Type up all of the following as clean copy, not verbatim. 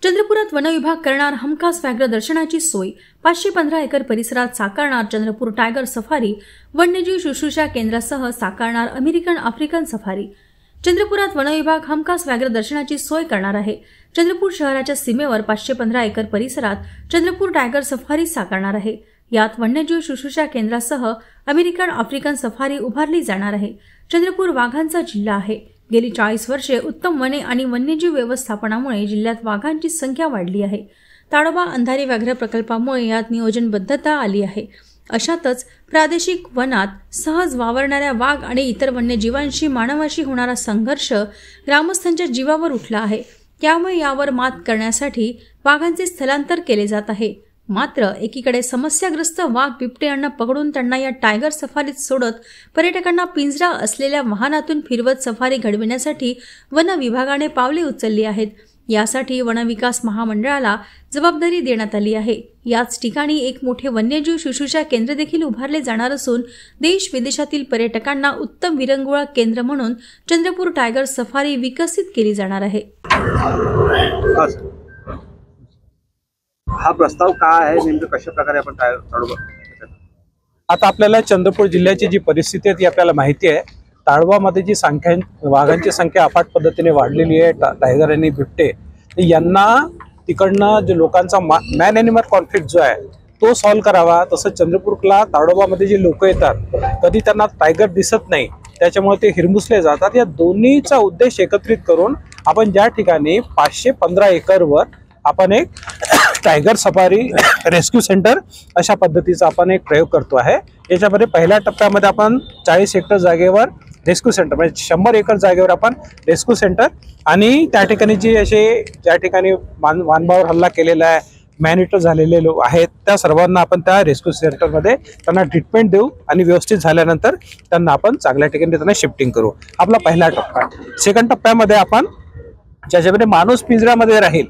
चंद्रपुरात वनविभाग करणार हमखास व्याघ्र दर्शनाची सोय। 515 एकर परिसरात साकारणार चंद्रपूर टायगर सफारी। वन्यजीव शुश्रूषा केंद्रासह साकारणार अमेरिकन आफ्रिकन सफारी। चंद्रपुरात वनविभाग हमखास व्याघ्र दर्शनाची सोय करणार आहे। चंद्रपूर शहराच्या सीमेवर 515 एकर परिसरात चंद्रपूर टायगर सफारी साकारणार आहे। यात वन्यजीव शुश्रूषा केंद्रासह अमेरिकन आफ्रिकन सफारी उभारली जाणार आहे। चंद्रपूर वाघांचा जिल्हा आहे। गेली 40 वर्षे उत्तम वने आणि वन्यजीव व्यवस्थापनामुळे जिल्ह्यात वाघांची संख्या वाढली आहे। ताडोबा अंधारी व्याघ्र प्रकल्पामुळे यात नियोजनबद्धता आली आहे। अशातच प्रादेशिक वनात सहज वावरणाऱ्या वाघ आणि इतर वन्यजीवांशी मानवाशी होणारा संघर्ष ग्रामस्थांच्या जीवावर उठला आहे। त्यामुळे यावर मात करण्यासाठी वाघांचे स्थलांतर केले जात आहे। मात्र एकीकडे समस्याग्रस्त वाघ बिबट्यांना पकडून त्यांना या टायगर सफारीत सोडत पर्यटकांना पिंजरा असलेल्या वाहनातून फिरवत सफारी घडविण्यासाठी वन विभागाने पावले उचलली आहेत। यासाठी वनविकास महामंडळाला जबाबदारी देण्यात आली आहे। याच ठिकाणी एक मोठे वन्यजीव शुश्रूषा केंद्र देखील उभारले जाणार असून देश विदेशातील पर्यटकांना उत्तम विरंगुळा केंद्र म्हणून चंद्रपूर टायगर सफारी विकसित केली जाणार आहे। हा प्रस्ताव काय आहे, नेमकं कशा प्रकारे आपण ताडोबा? आता आपल्याला चंद्रपूर जिल्ह्याची जी परिस्थिती आहे ती आपल्याला माहिती आहे। ताडोबामध्ये जी संख्या वाघांची संख्या अफाट पद्धतीने वाढलेली आहे। टायगर आणि बिबटे यांना तिकडनं जे लोकांचा मॅन ॲनिमल कॉन्फ्लिक्ट जो आहे तो सॉल्व्ह करावा। तसं चंद्रपूरला ताडोबामध्ये जे लोक येतात कधी त्यांना टायगर दिसत नाही, त्याच्यामुळे ते हिरमुसले जातात। या दोन्हीचा उद्देश एकत्रित करून आपण ज्या ठिकाणी 515 एकरवर आपण एक टायगर सफारी रेस्क्यू सेंटर अशा पद्धतीचा आपण एक प्रयोग करतो आहे। याच्यामध्ये पहिल्या टप्प्यामध्ये आपण 40 हेक्टर जागेवर रेस्क्यू सेंटर म्हणजे 100 एकर जागेवर आपण रेस्क्यू सेंटर आणि त्या ठिकाणी जी असे ज्या ठिकाणी मानवावर हल्ला केलेला आहे, मॅनिटर झालेले लोक आहेत त्या सर्वांना आपण त्या रेस्क्यू सेंटरमध्ये त्यांना ट्रीटमेंट देऊ आणि व्यवस्थित झाल्यानंतर त्यांना आपण चांगल्या ठिकाणी त्यांना शिफ्टिंग करू। आपला पहिला टप्पा। सेकंड टप्प्यामध्ये आपण ज्याच्यामध्ये माणूस पिंजऱ्यामध्ये राहील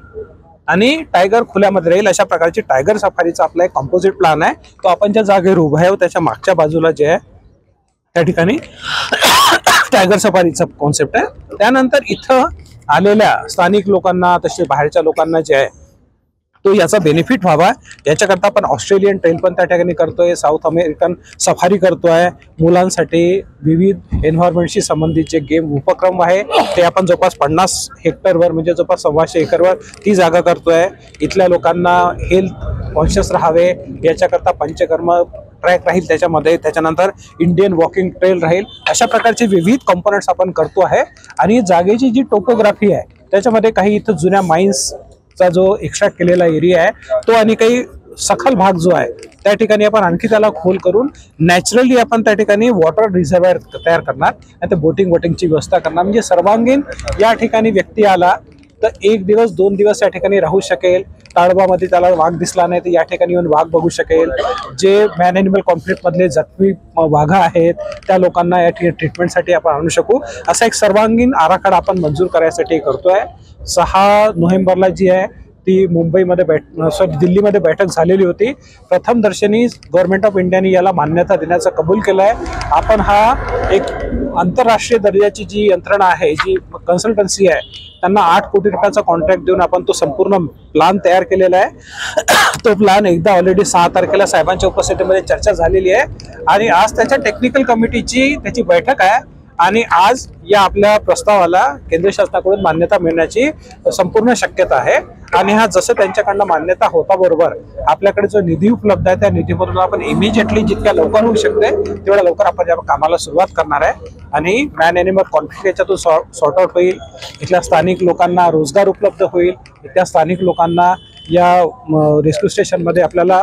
आणि टायगर खुल्यामध्ये राहील अशा प्रकारची टायगर सफारीचा आपला एक कॉम्पोजिट प्लॅन आहे। तो आपण ज्या जागेवर उभा आहे त्याच्या मागच्या बाजूला जे आहे त्या ठिकाणी टायगर सफारीचा कॉन्सेप्ट आहे। त्यानंतर इथं आलेल्या स्थानिक लोकांना तसे बाहेरच्या लोकांना जे आहे तो याचा बेनिफिट व्हावा याच्याकरता आपण ऑस्ट्रेलियन ट्रेल पण त्या ठिकाणी करतोय, साऊथ अमेरिकन सफारी करतोय। मुलांसाठी विविध एन्व्हायरमेंटशी संबंधित जे गेम उपक्रम आहे ते आपण जवळपास 50 हेक्टरवर म्हणजे जवळपास 125 एकरवर ती जागा करतोय। इथल्या लोकांना हेल्थ कॉन्शियस राहावे याच्याकरता पंचकर्म ट्रॅक राहील त्याच्यामध्ये, त्याच्यानंतर इंडियन वॉकिंग ट्रेल राहील। अशा प्रकारचे विविध कंपोनेंट्स आपण करतो आहे। आणि जागेची जी टोपोग्राफी आहे त्याच्यामध्ये काही इथं जुन्या माइन्स चा जो एक्स्ट्रॅक्ट केलेला एरिया आहे तो आणि काही सखल भाग जो आहे त्या ठिकाणी आपण आणखी त्याला खोल करून नॅचरली आपण त्या ठिकाणी वॉटर रिझर्वायर तयार करणार आणि ते बोटिंगची व्यवस्था करणार। म्हणजे सर्वांगीण या ठिकाणी व्यक्ती आला तर 1 दिवस 2 दिवस या ठिकाणी राहू शकेल। ताडोबामध्ये त्याला वाघ दिसला नाही तर या ठिकाणी येऊन वाघ बघू शकेल। जे मॅन ॲनिमल कॉन्फ्लिक्ट मधले जखमी वाघा आहेत त्या लोकांना या ठिकाणी ट्रीटमेंटसाठी आपण आणू शकू असा एक सर्वांगीण आराखडा आपण मंजूर करायसाठी करतोय। 6 नोव्हेंबरला जी आहे ती मुंबईमध्ये दिल्लीमध्ये बैठक झालेली होती। प्रथम दर्शनी गव्हर्नमेंट ऑफ इंडियाने याला मान्यता देण्याचा कबूल केला आहे। आपण हा एक आंतरराष्ट्रीय दर्जाची जी यंत्रणा आहे जी कन्सल्टन्सी आहे त्यांना 8 कोटी रुपयाचा कॉन्ट्रॅक्ट देऊन आपण तो संपूर्ण प्लान तयार केलेला आहे। तो प्लान एकदा ऑलरेडी 6 तारखेला साहेबांच्या उपस्थितीमध्ये चर्चा झालेली आहे आणि आज त्याच्या टेक्निकल कमिटीची त्याची बैठक आहे आणि आज या आपल्या प्रस्तावाला केंद्र शासनाकडून मान्यता मिळण्याची संपूर्ण शक्यता आहे। आणि हा जसं त्यांच्याकडनं मान्यता होता बरोबर आपल्याकडे जो निधी उपलब्ध आहे त्या निधीमधून आपण इमिजिएटली जितक्या लवकर होऊ शकते तेवढ्या लवकर आपण या कामाला सुरुवात करणार आहे। आणि मॅन ॲनिमल कॉन्फ्लिक्ट याच्यातून सॉर्ट आउट होईल। इथल्या स्थानिक लोकांना रोजगार उपलब्ध होईल। इथल्या स्थानिक लोकांना या रेस्क्यू स्टेशनमध्ये आपल्याला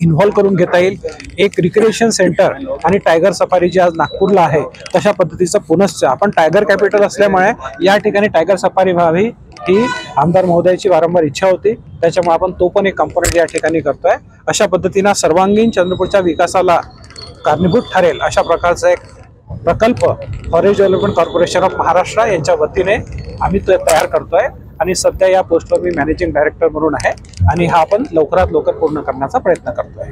इन्व्हॉल्व करून घेता येईल। एक रिक्रिएशन सेंटर आणि टायगर सफारी जी आज नागपूरला आहे तशा पद्धतीचं पुनश्च आपण टायगर कॅपिटल असल्यामुळे या ठिकाणी टायगर सफारी व्हावी ही आमदार महोदयाची वारंवार इच्छा होती। त्याच्यामुळे आपण तो पण एक कंपोनेंट या ठिकाणी करतोय। अशा पद्धतीनं सर्वांगीण चंद्रपूरच्या विकासाला कारणीभूत ठरेल अशा प्रकारचा एक प्रकल्प forest development corporation of Maharashtra यांच्या वतीने आम्ही तो तयार करतोय आणि सध्या या पोस्टवर मी मॅनेजिंग डायरेक्टर म्हणून आहे आणि हा आपण लवकरात लवकर पूर्ण करण्याचा प्रयत्न करतोय।